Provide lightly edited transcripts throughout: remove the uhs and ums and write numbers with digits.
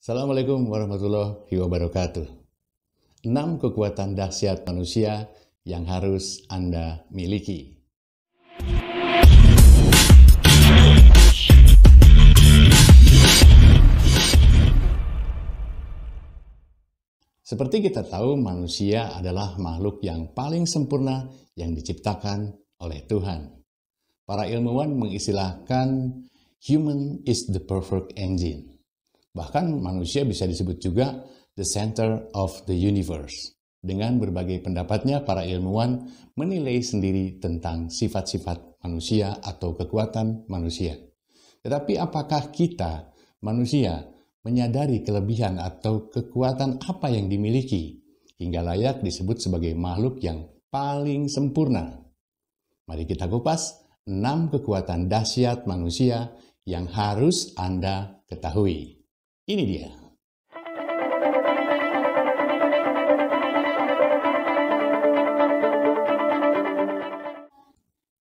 Assalamualaikum warahmatullahi wabarakatuh. 6 kekuatan dahsyat manusia yang harus Anda miliki. Seperti kita tahu, manusia adalah makhluk yang paling sempurna yang diciptakan oleh Tuhan. Para ilmuwan mengistilahkan human is the perfect engine. Bahkan manusia bisa disebut juga the center of the universe. Dengan berbagai pendapatnya, para ilmuwan menilai sendiri tentang sifat-sifat manusia atau kekuatan manusia. Tetapi apakah kita, manusia, menyadari kelebihan atau kekuatan apa yang dimiliki hingga layak disebut sebagai makhluk yang paling sempurna? Mari kita kupas 6 kekuatan dahsyat manusia yang harus Anda ketahui. Ini dia.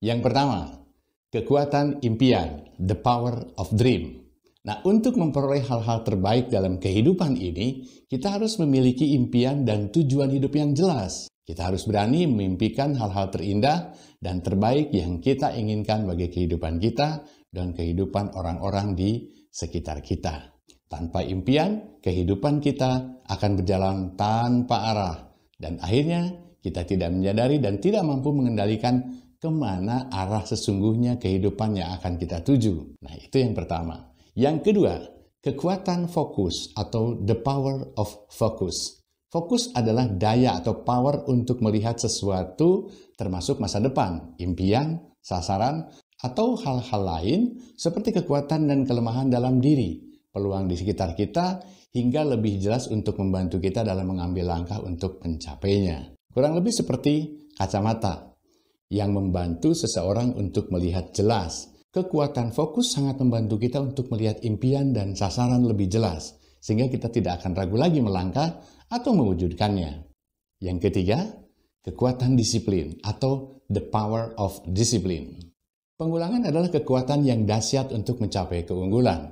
Yang pertama, kekuatan impian, the power of dream. Nah, untuk memperoleh hal-hal terbaik dalam kehidupan ini, kita harus memiliki impian dan tujuan hidup yang jelas. Kita harus berani memimpikan hal-hal terindah dan terbaik yang kita inginkan bagi kehidupan kita dan kehidupan orang-orang di sekitar kita. Tanpa impian, kehidupan kita akan berjalan tanpa arah. Dan akhirnya kita tidak menyadari dan tidak mampu mengendalikan kemana arah sesungguhnya kehidupan yang akan kita tuju. Nah, itu yang pertama. Yang kedua, kekuatan fokus atau the power of focus. Fokus adalah daya atau power untuk melihat sesuatu termasuk masa depan, impian, sasaran, atau hal-hal lain seperti kekuatan dan kelemahan dalam diri, peluang di sekitar kita, hingga lebih jelas untuk membantu kita dalam mengambil langkah untuk mencapainya. Kurang lebih seperti kacamata yang membantu seseorang untuk melihat jelas. Kekuatan fokus sangat membantu kita untuk melihat impian dan sasaran lebih jelas, sehingga kita tidak akan ragu lagi melangkah atau mewujudkannya. Yang ketiga, kekuatan disiplin atau the power of discipline. Pengulangan adalah kekuatan yang dahsyat untuk mencapai keunggulan.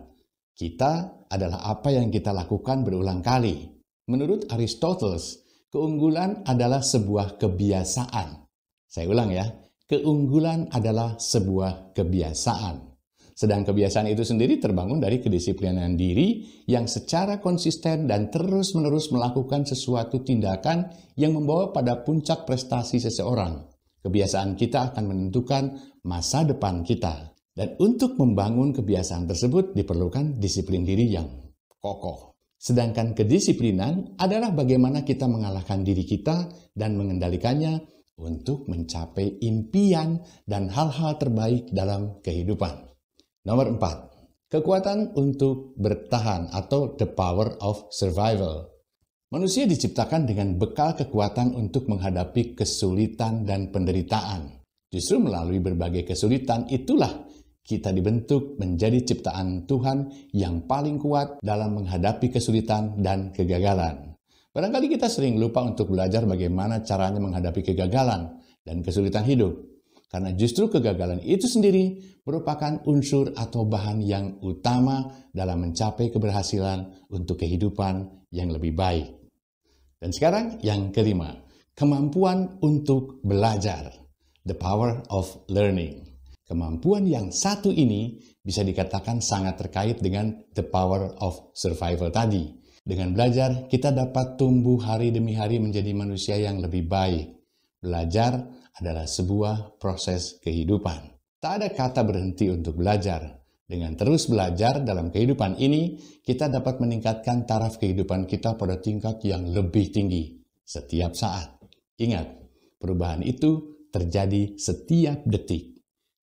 Kita adalah apa yang kita lakukan berulang kali. Menurut Aristoteles, keunggulan adalah sebuah kebiasaan. Saya ulang ya. Keunggulan adalah sebuah kebiasaan. Sedang kebiasaan itu sendiri terbangun dari kedisiplinan diri yang secara konsisten dan terus-menerus melakukan sesuatu tindakan yang membawa pada puncak prestasi seseorang. Kebiasaan kita akan menentukan masa depan kita. Dan untuk membangun kebiasaan tersebut diperlukan disiplin diri yang kokoh. Sedangkan kedisiplinan adalah bagaimana kita mengalahkan diri kita dan mengendalikannya untuk mencapai impian dan hal-hal terbaik dalam kehidupan. Nomor 4, kekuatan untuk bertahan atau the power of survival. Manusia diciptakan dengan bekal kekuatan untuk menghadapi kesulitan dan penderitaan. Justru melalui berbagai kesulitan itulah kita dibentuk menjadi ciptaan Tuhan yang paling kuat dalam menghadapi kesulitan dan kegagalan. Barangkali kita sering lupa untuk belajar bagaimana caranya menghadapi kegagalan dan kesulitan hidup. Karena justru kegagalan itu sendiri merupakan unsur atau bahan yang utama dalam mencapai keberhasilan untuk kehidupan yang lebih baik. Dan sekarang yang kelima, kemampuan untuk belajar, the power of learning. Kemampuan yang satu ini bisa dikatakan sangat terkait dengan the power of survival tadi. Dengan belajar, kita dapat tumbuh hari demi hari menjadi manusia yang lebih baik. Belajar adalah sebuah proses kehidupan. Tak ada kata berhenti untuk belajar. Dengan terus belajar dalam kehidupan ini, kita dapat meningkatkan taraf kehidupan kita pada tingkat yang lebih tinggi setiap saat. Ingat, perubahan itu terjadi setiap detik.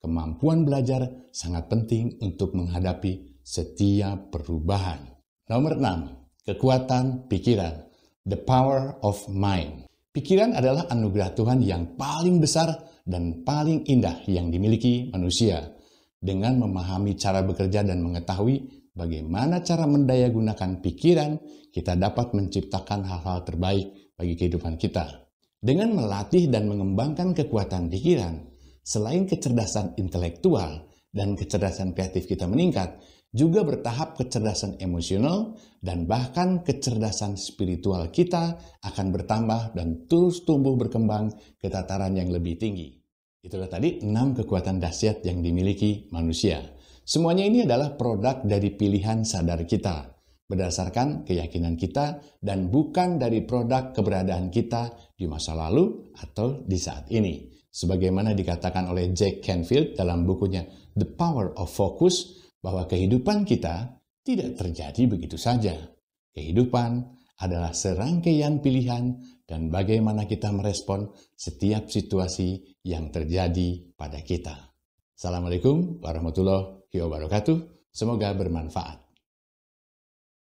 Kemampuan belajar sangat penting untuk menghadapi setiap perubahan. Nomor 6. Kekuatan pikiran, the power of mind. Pikiran adalah anugerah Tuhan yang paling besar dan paling indah yang dimiliki manusia. Dengan memahami cara bekerja dan mengetahui bagaimana cara mendayagunakan pikiran, kita dapat menciptakan hal-hal terbaik bagi kehidupan kita. Dengan melatih dan mengembangkan kekuatan pikiran, selain kecerdasan intelektual dan kecerdasan kreatif kita meningkat, juga bertahap kecerdasan emosional, dan bahkan kecerdasan spiritual kita akan bertambah dan terus tumbuh berkembang ke tataran yang lebih tinggi. Itulah tadi 6 kekuatan dahsyat yang dimiliki manusia. Semuanya ini adalah produk dari pilihan sadar kita, berdasarkan keyakinan kita dan bukan dari produk keberadaan kita di masa lalu atau di saat ini. Sebagaimana dikatakan oleh Jack Canfield dalam bukunya The Power of Focus, bahwa kehidupan kita tidak terjadi begitu saja. Kehidupan adalah serangkaian pilihan dan bagaimana kita merespon setiap situasi yang terjadi pada kita. Assalamualaikum warahmatullahi wabarakatuh. Semoga bermanfaat.